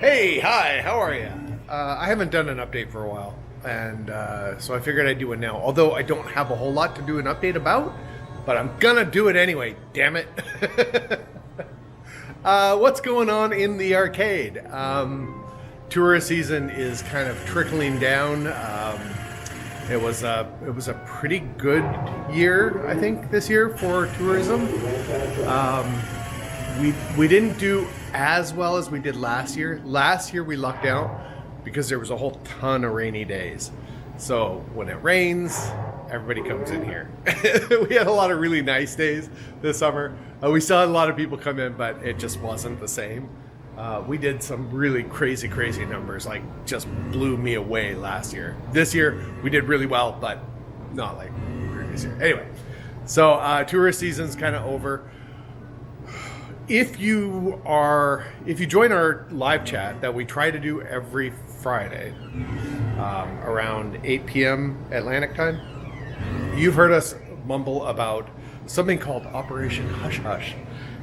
Hey, hi, how are you? I haven't done an update for a while, and so I figured I'd do it now. Although I don't have a whole lot to do an update about, but I'm gonna do it anyway, damn it. What's going on in the arcade? Tourist season is kind of trickling down. It was a pretty good year, I think, this year for tourism. We didn't do as well as we did last year. Last year we lucked out because there was a whole ton of rainy days. So when it rains, everybody comes in here. We had a lot of really nice days this summer. We still had a lot of people come in, but it just wasn't the same. We did some really crazy numbers, like just blew me away last year. This year we did really well, but not like previous year. Anyway, so tourist season's kind of over. If you join our live chat that we try to do every Friday around 8 p.m. Atlantic time, you've heard us mumble about something called Operation Hush Hush.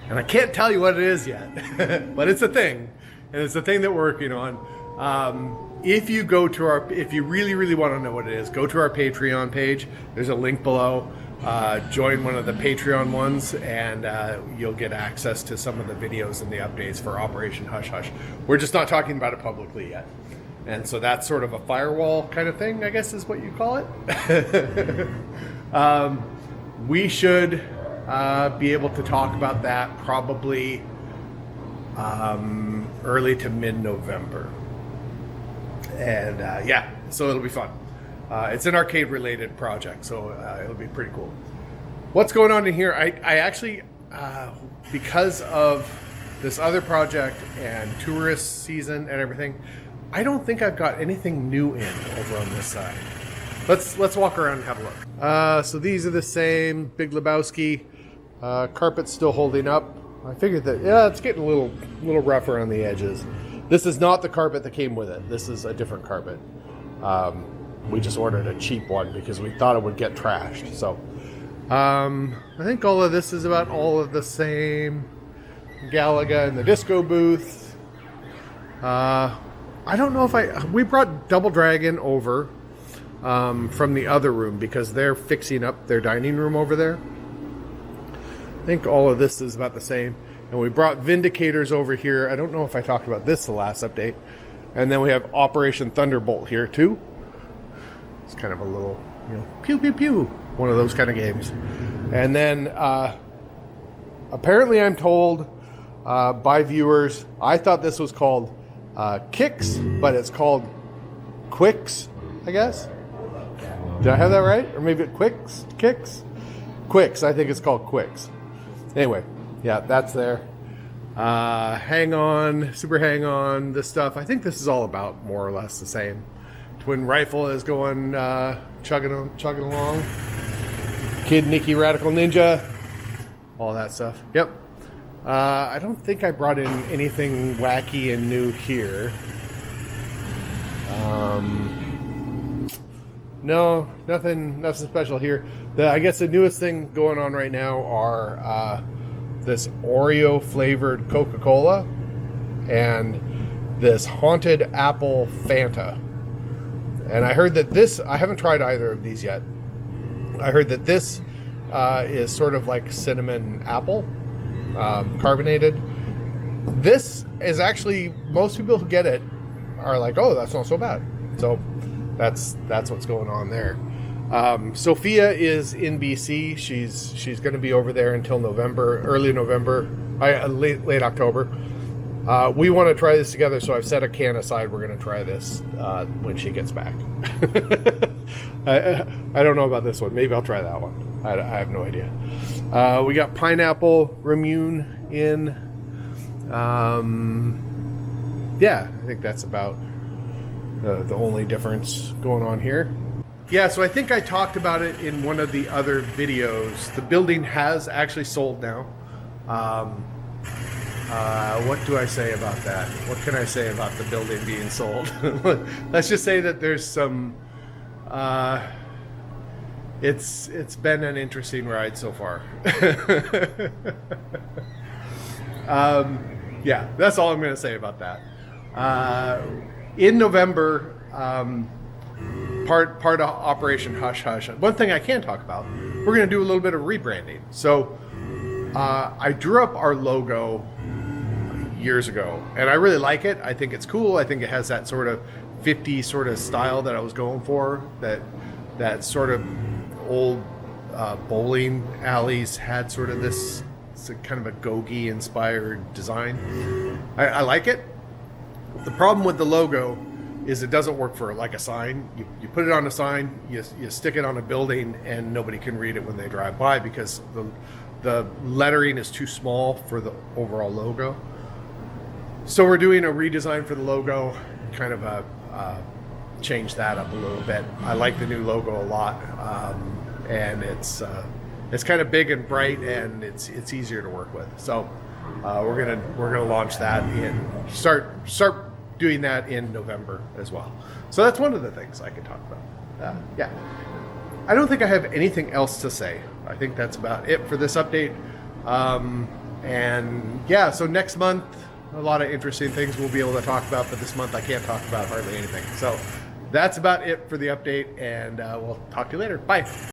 And I can't tell you what it is yet, but it's a thing. And it's a thing that we're working on. If you really want to know what it is, go to our Patreon page. There's a link below. Join one of the Patreon ones, and you'll get access to some of the videos and the updates for Operation Hush Hush. We're just not talking about it publicly yet. And so that's sort of a firewall kind of thing, I guess is what you call it. We should be able to talk about that probably early to mid-November. And yeah, so it'll be fun. It's an arcade-related project, so it'll be pretty cool. What's going on in here? I actually, because of this other project and tourist season and everything, I don't think I've got anything new in over on this side. Let's walk around and have a look. So these are the same. Big Lebowski. Carpet's still holding up. I figured that, yeah, it's getting a little rougher on the edges. This is not the carpet that came with it. This is a different carpet. We just ordered a cheap one because we thought it would get trashed. So I think all of this is about all of the same. Galaga in the disco booth. I don't know if we brought Double Dragon over from the other room because they're fixing up their dining room over there. I think all of this is about the same. And we brought Vindicators over here. I don't know if I talked about this the last update. And then we have Operation Thunderbolt here too. It's kind of a little, pew pew pew, one of those kind of games. And then apparently I'm told by viewers, I thought this was called Kicks, but it's called Quicks, I guess. Did I have that right? Or maybe Quicks? Kicks? Quicks, I think it's called Quicks. Anyway, yeah, that's there. Hang On, Super Hang On, this stuff. I think this is all about more or less the same. Twin Rifle is going chugging along. Kid Nikki Radical Ninja, all that stuff. Yep. I don't think I brought in anything wacky and new here. No, nothing special here. I guess the newest thing going on right now are this Oreo flavored Coca-Cola and this Haunted Apple Fanta. And I heard that I haven't tried either of these yet. I heard that this is sort of like cinnamon apple, carbonated. This is actually, most people who get it are like, oh, that's not so bad. So that's what's going on there. Sophia is in BC. She's going to be over there until November, early November, late October. We want to try this together, so I've set a can aside. We're going to try this when she gets back. I don't know about this one. Maybe I'll try that one. I have no idea. We got Pineapple Ramune in. Yeah, I think that's about the only difference going on here. Yeah, so I think I talked about it in one of the other videos. The building has actually sold now. What do I say about that? What can I say about the building being sold? Let's just say that there's some... It's been an interesting ride so far. Yeah, that's all I'm going to say about that. In November, part of Operation Hush Hush. One thing I can talk about, we're going to do a little bit of rebranding. So I drew up our logo years ago, and I really like it. I think it's cool. I think it has that sort of 50 sort of style that I was going for. That sort of old bowling alleys had sort of this kind of a Gogi inspired design. I like it. The problem with the logo is it doesn't work for like a sign. You put it on a sign, you stick it on a building, and nobody can read it when they drive by because the lettering is too small for the overall logo. So we're doing a redesign for the logo, kind of change that up a little bit. I like the new logo a lot, and it's kind of big and bright, and it's easier to work with. So we're gonna launch that and start doing that in November as well. So that's one of the things I can talk about. Yeah, I don't think I have anything else to say. I think that's about it for this update. And yeah, so next month, a lot of interesting things we'll be able to talk about, but this month I can't talk about hardly anything. So that's about it for the update, and we'll talk to you later. Bye.